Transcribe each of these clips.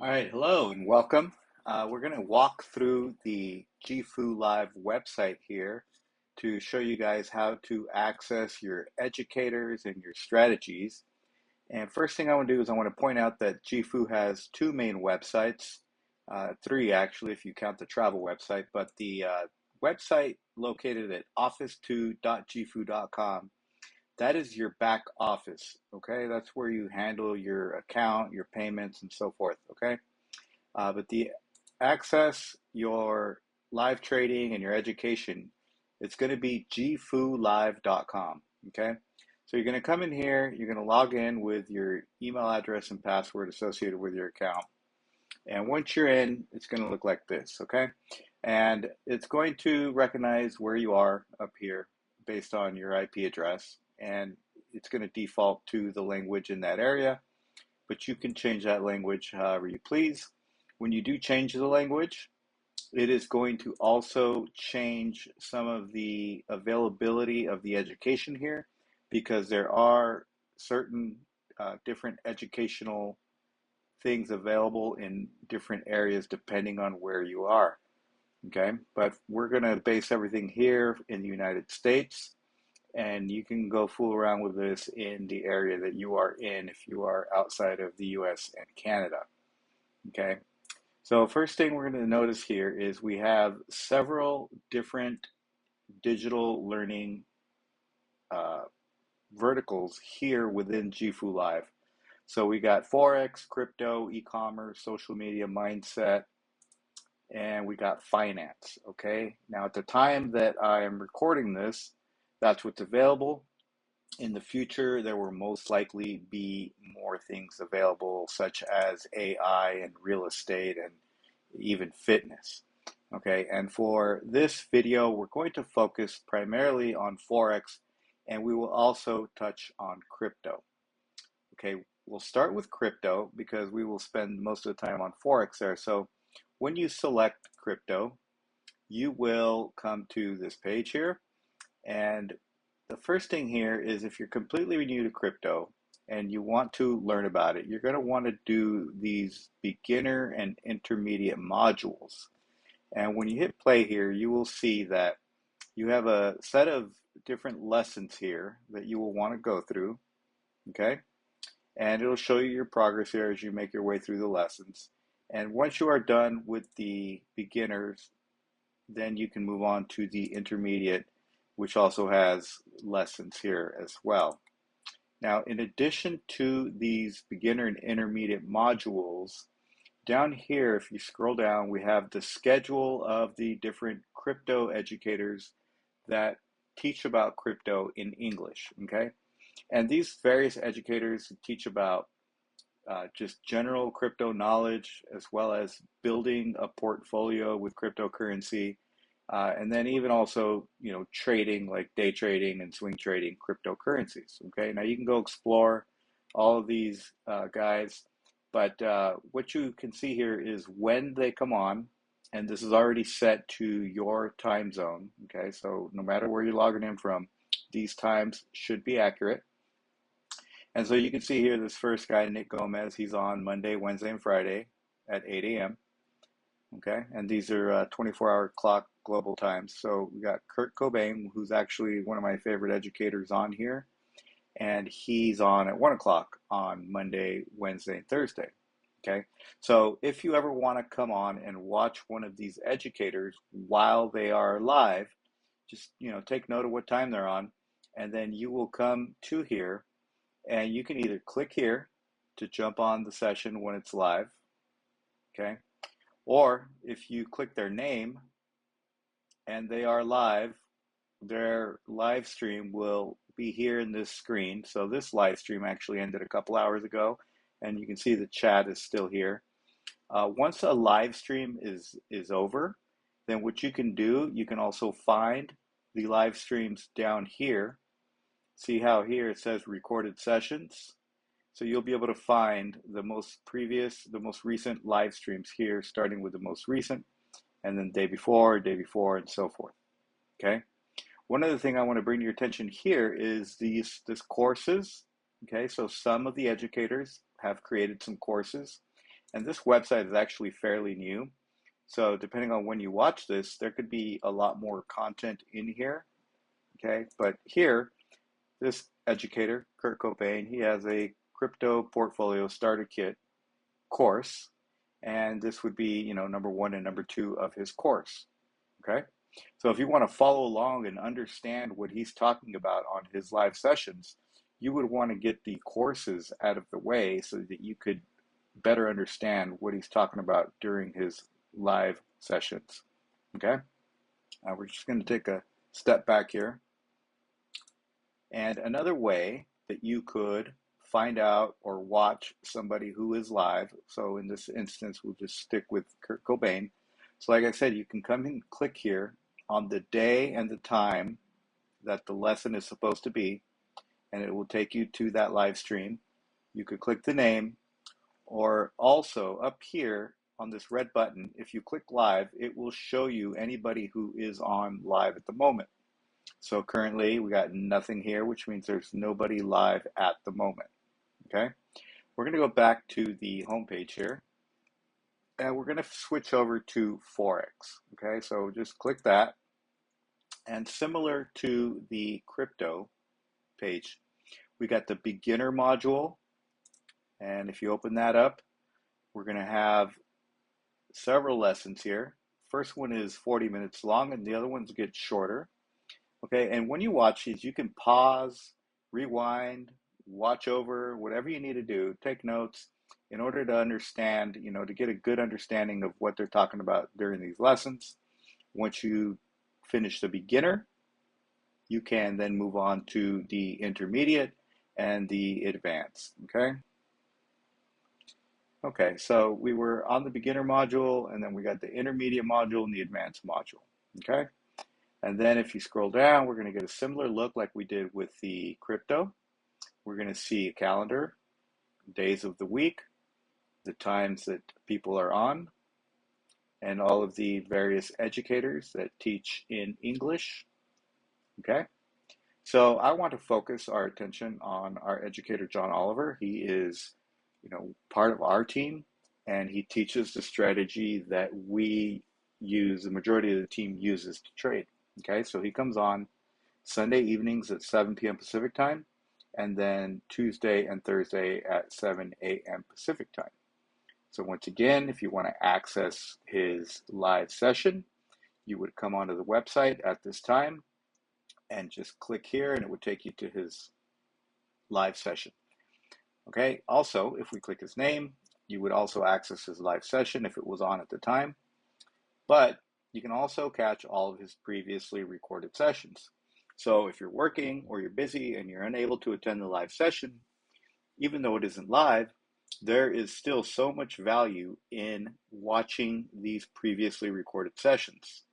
All right, hello and welcome. We're going to walk through the JifuLive website here to show you guys how to access your educators and your strategies. And first thing I want to do is I want to point out that Jifu has two main websites, three actually if you count the travel website, but the website located at office2.jifu.com, that is your back office, okay? That's where you handle your account, your payments, and so forth, okay? But the access your live trading and your education, it's going to be jifulive.com. Okay. So you're going to come in here, you're going to log in with your email address and password associated with your account. And once you're in, it's going to look like this. Okay. And it's going to recognize where you are up here based on your IP address. And it's going to default to the language in that area, but you can change that language however you please. When you do change the language, it is going to also change some of the availability of the education here because there are certain different educational things available in different areas depending on where you are. Okay, but we're going to base everything here in the United States, and you can go fool around with this in the area that you are in if you are outside of the US and Canada. Okay, so first thing we're going to notice here is we have several different digital learning uh, verticals here within Jifu Live. So we got Forex, crypto, e-commerce, social media, mindset, and we got finance. Okay, now at the time that I am recording this, that's what's available. In the future, there will most likely be more things available, such as AI and real estate and even fitness. Okay, and for this video, we're going to focus primarily on Forex, and we will also touch on crypto. Okay, we'll start with crypto because we will spend most of the time on Forex there. So when you select crypto, you will come to this page here, and the first thing here is if you're completely new to crypto and you want to learn about it, you're going to want to do these beginner and intermediate modules. And when you hit play here, you will see that you have a set of different lessons here that you will want to go through, okay? And it'll show you your progress here as you make your way through the lessons. And once you are done with the beginners, then you can move on to the intermediate, which also has lessons here as well. Now, in addition to these beginner and intermediate modules, down here, if you scroll down, we have the schedule of the different crypto educators that teach about crypto in English, okay? And these various educators teach about just general crypto knowledge, as well as building a portfolio with cryptocurrency, and then even also, trading like day trading and swing trading cryptocurrencies. Okay, now you can go explore all of these guys, but what you can see here is when they come on, and this is already set to your time zone. Okay, so no matter where you're logging in from, these times should be accurate. And so you can see here this first guy, Nick Gomez, he's on Monday, Wednesday, and Friday at 8 a.m. Okay, and these are 24-hour clock global times. So we got Kurt Cobain, who's actually one of my favorite educators on here, and he's on at 1 o'clock on Monday, Wednesday, and Thursday. Okay, so if you ever want to come on and watch one of these educators while they are live, just take note of what time they're on, and then you will come to here, and you can either click here to jump on the session when it's live. Okay. Or if you click their name and they are live, their live stream will be here in this screen. So this live stream actually ended a couple hours ago, and you can see the chat is still here. Once a live stream is over, then what you can do, you can also find the live streams down here. See how here it says recorded sessions? So you'll be able to find the most recent live streams here, starting with the most recent, and then day before, and so forth. Okay. One other thing I want to bring to your attention here is these courses. Okay, so some of the educators have created some courses, And this website is actually fairly new. So depending on when you watch this, there could be a lot more content in here. Okay, but here, this educator, Kurt Cobain, he has a crypto portfolio starter kit course, and this would be, number 1 and number 2 of his course. Okay, so if you want to follow along and understand what he's talking about on his live sessions, you would want to get the courses out of the way so that you could better understand what he's talking about during his live sessions. Okay, now we're just going to take a step back here. And another way that you could find out or watch somebody who is live, so in this instance, we'll just stick with Kurt Cobain. So like I said, you can come and click here on the day and the time that the lesson is supposed to be, and it will take you to that live stream. You could click the name, or also up here on this red button, if you click live, it will show you anybody who is on live at the moment. So currently we got nothing here, which means there's nobody live at the moment. Okay, we're going to go back to the home page here, and we're going to switch over to Forex. Okay, so just click that, and similar to the crypto page, we got the beginner module, and if you open that up, we're going to have several lessons here. First one is 40 minutes long, and the other ones get shorter. Okay, and when you watch these, you can pause, rewind, watch over, whatever you need to do, take notes in order to understand, to get a good understanding of what they're talking about during these lessons. Once you finish the beginner, you can then move on to the intermediate and the advanced, okay? Okay, so we were on the beginner module, and then we got the intermediate module and the advanced module, okay? And then if you scroll down, we're going to get a similar look like we did with the crypto. We're going to see a calendar, days of the week, the times that people are on, and all of the various educators that teach in English. Okay, so I want to focus our attention on our educator, John Oliver. He is, part of our team, and he teaches the strategy that we use, the majority of the team uses to trade. Okay, so he comes on Sunday evenings at 7 p.m. Pacific time, and then Tuesday and Thursday at 7 a.m. Pacific time. So once again, if you want to access his live session, you would come onto the website at this time and just click here, and it would take you to his live session. Okay, also, if we click his name, you would also access his live session if it was on at the time. But you can also catch all of his previously recorded sessions. So if you're working or you're busy and you're unable to attend the live session, even though it isn't live, there is still so much value in watching these previously recorded sessions.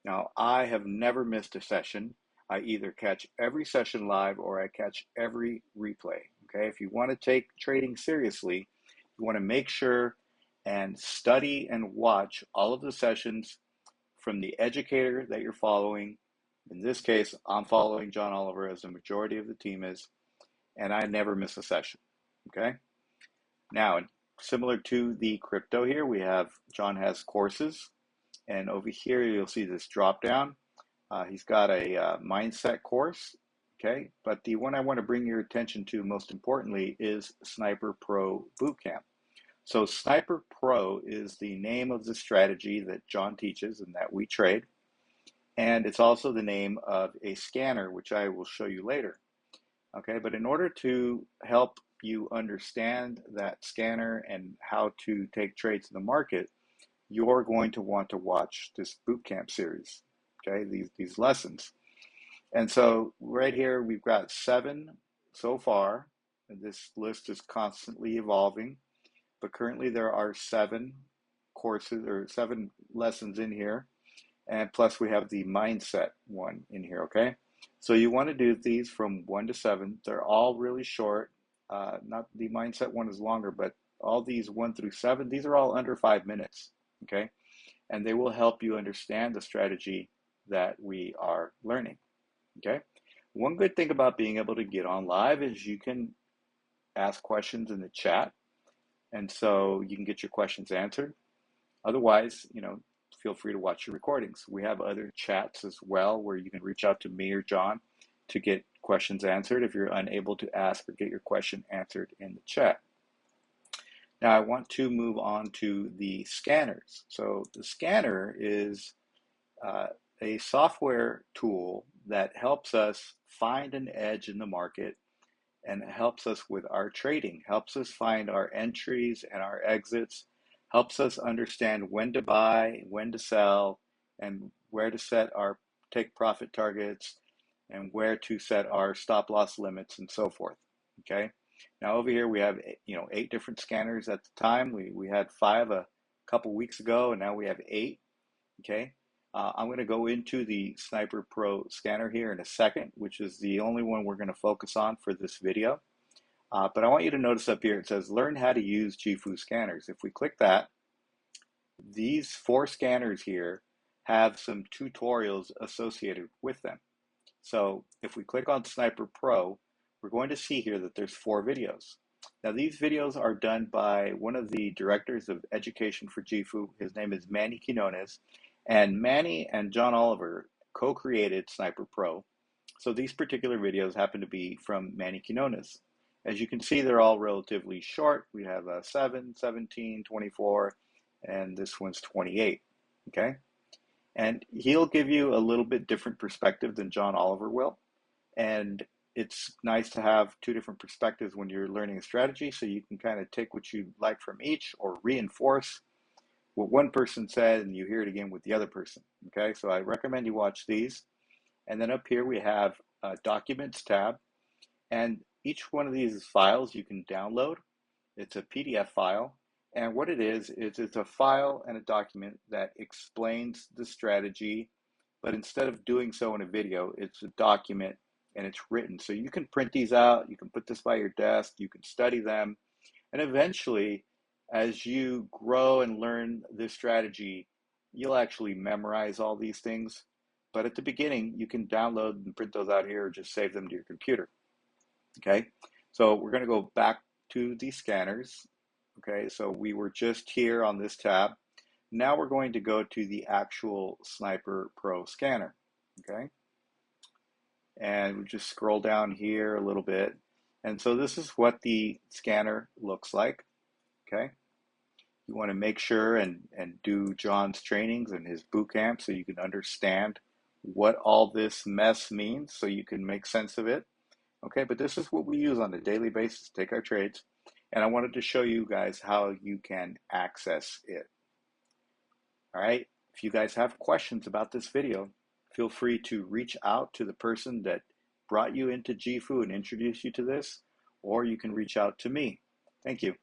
Now, I have never missed a session. I either catch every session live or I catch every replay. Okay, if you want to take trading seriously, you want to make sure and study and watch all of the sessions from the educator that you're following. In this case, I'm following John Oliver, as the majority of the team is, and I never miss a session. Okay, now similar to the crypto here, we have John has courses, and over here you'll see this drop down. He's got a mindset course. Okay, but the one I want to bring your attention to most importantly is Sniper Pro Bootcamp. So Sniper Pro is the name of the strategy that John teaches and that we trade. And it's also the name of a scanner, which I will show you later. Okay, but in order to help you understand that scanner and how to take trades in the market, you're going to want to watch this bootcamp series, okay, these lessons. And so right here, we've got 7 so far, and this list is constantly evolving. But currently there are 7 courses or 7 lessons in here. And plus we have the mindset one in here, okay? So you want to do these from 1 to 7. They're all really short. Not the mindset one is longer, but all these 1 through 7, these are all under 5 minutes, okay? And they will help you understand the strategy that we are learning, okay? One good thing about being able to get on live is you can ask questions in the chat. and so you can get your questions answered. Otherwise, feel free to watch your recordings. We have other chats as well where you can reach out to me or John to get questions answered if you're unable to ask or get your question answered in the chat. Now I want to move on to the scanners. So the scanner is a software tool that helps us find an edge in the market, and it helps us with our trading, helps us find our entries and our exits, helps us understand when to buy, when to sell, and where to set our take profit targets, and where to set our stop loss limits, and so forth. Okay. Now over here we have 8 different scanners at the time. We had 5 a couple weeks ago, and now we have 8. Okay. I'm going to go into the Sniper Pro scanner here in a second, which is the only one we're going to focus on for this video. But I want you to notice up here, it says learn how to use Jifu scanners. If we click that, these 4 scanners here have some tutorials associated with them. So if we click on Sniper Pro, we're going to see here that there's 4 videos. Now these videos are done by one of the directors of education for Jifu. His name is Manny Quinones, and Manny and John Oliver co-created Sniper Pro. So these particular videos happen to be from Manny Quinones. As you can see, they're all relatively short. We have 7, 17, 24, and this one's 28, okay? And he'll give you a little bit different perspective than John Oliver will. And it's nice to have 2 different perspectives when you're learning a strategy, so you can kind of take what you like from each or reinforce what one person said and you hear it again with the other person, okay? So I recommend you watch these. And then up here we have a Documents tab, and each one of these files you can download. It's a PDF file, and what it is it's a file and a document that explains the strategy, but instead of doing so in a video, it's a document and it's written. So you can print these out, you can put this by your desk, you can study them, and eventually, as you grow and learn this strategy, you'll actually memorize all these things. But at the beginning, you can download and print those out here or just save them to your computer. Okay, so we're going to go back to the scanners. Okay, so we were just here on this tab. Now we're going to go to the actual Sniper Pro scanner. Okay, and we just scroll down here a little bit. And so this is what the scanner looks like. Okay, you want to make sure and do John's trainings and his boot camp so you can understand what all this mess means, so you can make sense of it. Okay, but this is what we use on a daily basis to take our trades, and I wanted to show you guys how you can access it. All right, if you guys have questions about this video, feel free to reach out to the person that brought you into Jifu and introduced you to this, or you can reach out to me. Thank you.